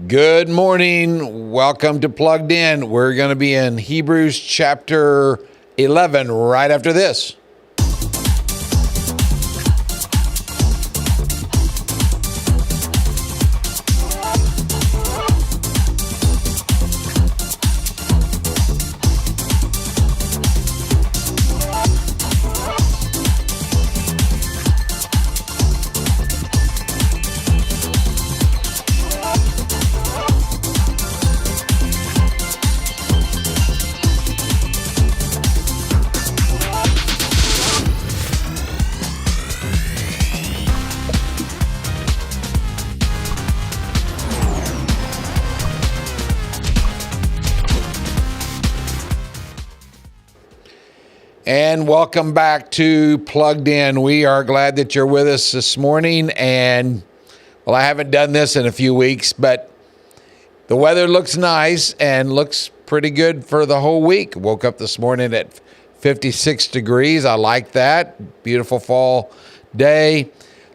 Good morning. Welcome to Plugged In. We're going to be in Hebrews chapter 11 right after this. And welcome back to Plugged In. We are glad that you're with us this morning. And, well, I haven't done this in a few weeks, but the weather looks nice and looks pretty good for the whole week. Woke up this morning at 56 degrees. I like that. Beautiful fall day.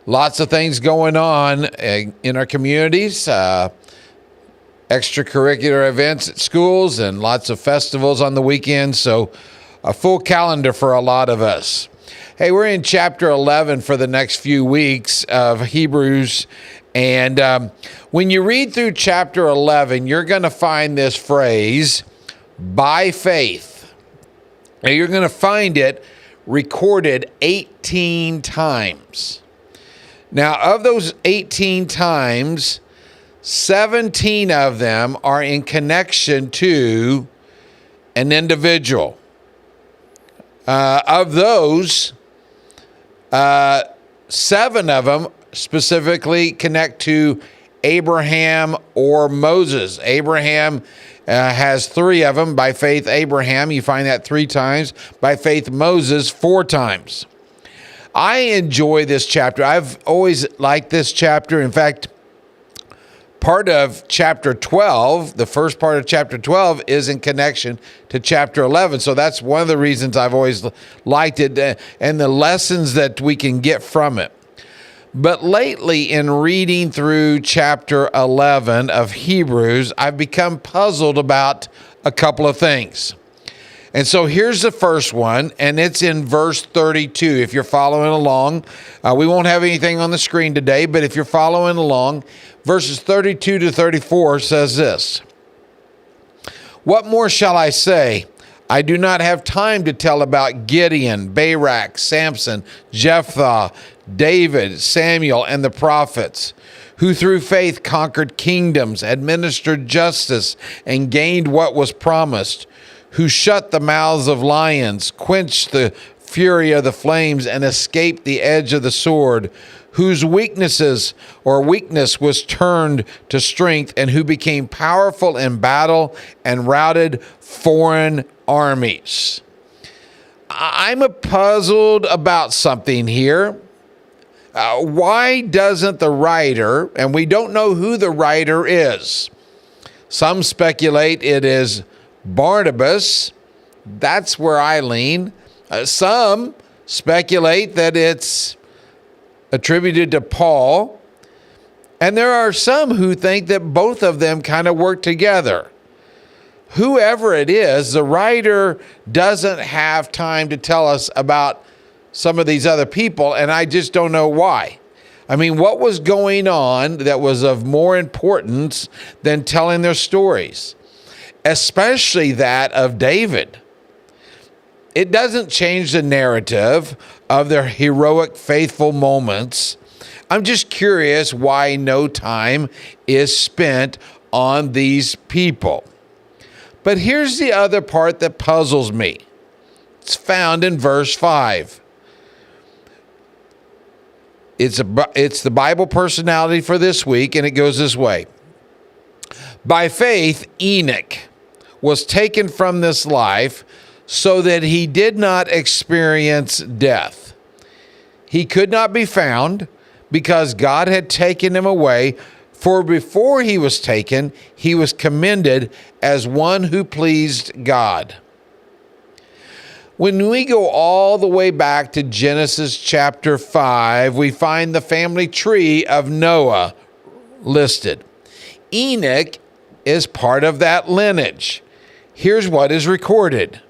Lots of things going on in our communities. Extracurricular events at schools and lots of festivals on the weekends. So a full calendar for a lot of us. Hey, we're in chapter 11 for the next few weeks of Hebrews. And when you read through chapter 11, you're going to find this phrase, by faith. Now, you're going to find it recorded 18 times. Now, of those 18 times, 17 of them are in connection to an individual. Of those, 7 of them specifically connect to Abraham or Moses. Abraham has 3 of them. By faith, Abraham, you find that 3 times. By faith, Moses, 4 times. I enjoy this chapter. I've always liked this chapter. In fact, part of chapter 12, the first part of chapter 12 is in connection to chapter 11. So that's one of the reasons I've always liked it and the lessons that we can get from it. But lately, in reading through chapter 11 of Hebrews, I've become puzzled about a couple of things. And so here's the first one, and it's in verse 32. If you're following along, we won't have anything on the screen today, but if you're following along, verses 32 to 34 says this. What more shall I say? I do not have time to tell about Gideon, Barak, Samson, Jephthah, David, Samuel, and the prophets, who through faith conquered kingdoms, administered justice, and gained what was promised, who shut the mouths of lions, quenched the fury of the flames, and escaped the edge of the sword, whose weakness was turned to strength, and who became powerful in battle and routed foreign armies. I'm puzzled about something here. Why doesn't the writer, and we don't know who the writer is. Some speculate it is Barnabas. That's where I lean. Some speculate that it's attributed to Paul. And there are some who think that both of them kind of work together. Whoever it is, the writer doesn't have time to tell us about some of these other people, and I just don't know why. I mean, what was going on that was of more importance than telling their stories? Especially that of David. It doesn't change the narrative of their heroic, faithful moments. I'm just curious why no time is spent on these people. But here's the other part that puzzles me. It's found in verse 5. It's the Bible personality for this week, and it goes this way. By faith, Enoch was taken from this life so that he did not experience death. He could not be found because God had taken him away, for before he was taken, he was commended as one who pleased God. When we go all the way back to Genesis chapter 5, we find the family tree of Noah listed. Enoch is part of that lineage. Here's what is recorded.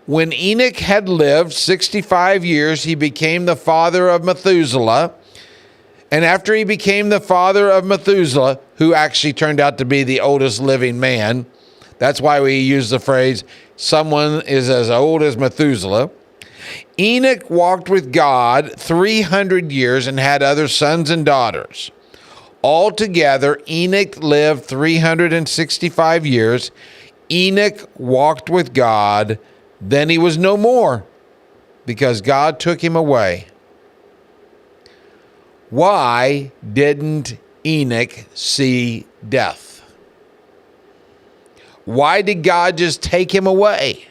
When Enoch had lived 65 years, he became the father of Methuselah. And after he became the father of Methuselah, who actually turned out to be the oldest living man, that's why we use the phrase, someone is as old as Methuselah. Enoch walked with God 300 years and had other sons and daughters. Altogether, Enoch lived 365 years. Enoch walked with God. Then he was no more, because God took him away. Why didn't Enoch see death? Why did God just take him away?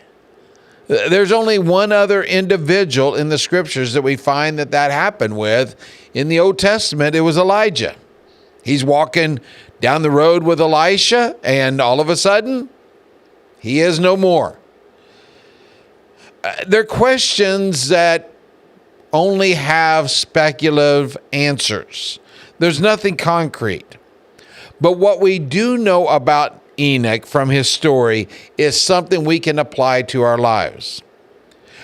There's only one other individual in the scriptures that we find that happened with. In the Old Testament, it was Elijah. He's walking down the road with Elisha, and all of a sudden, he is no more. They're questions that only have speculative answers. There's nothing concrete. But what we do know about Enoch from his story is something we can apply to our lives.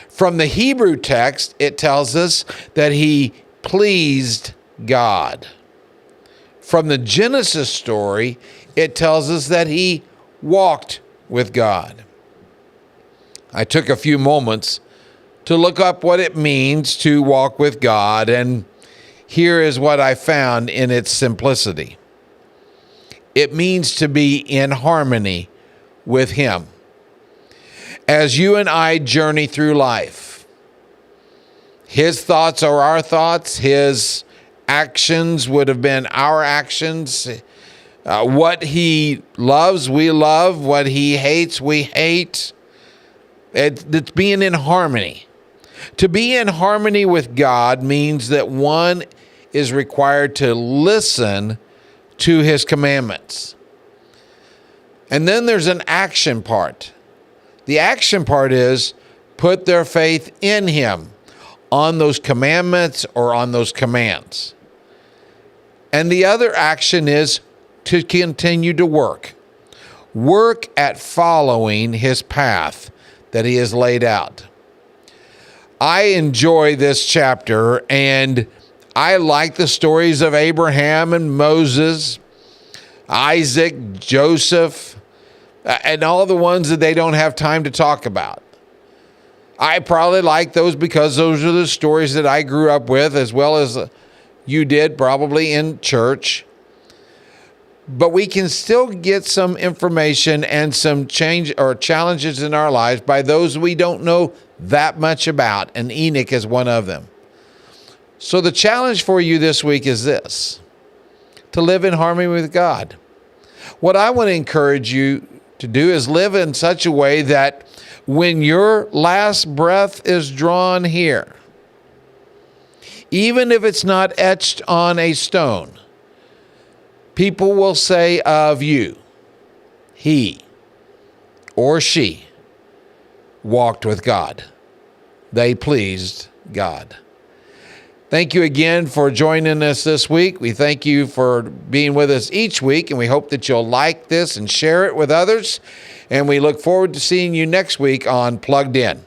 From the Hebrew text, it tells us that he pleased God. From the Genesis story, it tells us that he walked with God. I took a few moments to look up what it means to walk with God, and here is what I found in its simplicity. It means to be in harmony with Him. As you and I journey through life, His thoughts are our thoughts, His actions would have been our actions. What He loves, we love. What He hates, we hate. It's being in harmony. To be in harmony with God means that one is required to listen to His commandments. And then there's an action part. The action part is put their faith in Him on those commandments or on those commands. And the other action is to continue to work. Work at following His path that He has laid out. I enjoy this chapter, and I like the stories of Abraham and Moses, Isaac, Joseph, and all the ones that they don't have time to talk about. I probably like those because those are the stories that I grew up with, as well as you did probably in church. But we can still get some information and some change or challenges in our lives by those we don't know that much about, and Enoch is one of them. So the challenge for you this week is this: to live in harmony with God. What I want to encourage you to do is live in such a way that when your last breath is drawn here, even if it's not etched on a stone, people will say of you, he or she walked with God. They pleased God. Thank you again for joining us this week. We thank you for being with us each week, and we hope that you'll like this and share it with others. And we look forward to seeing you next week on Plugged In.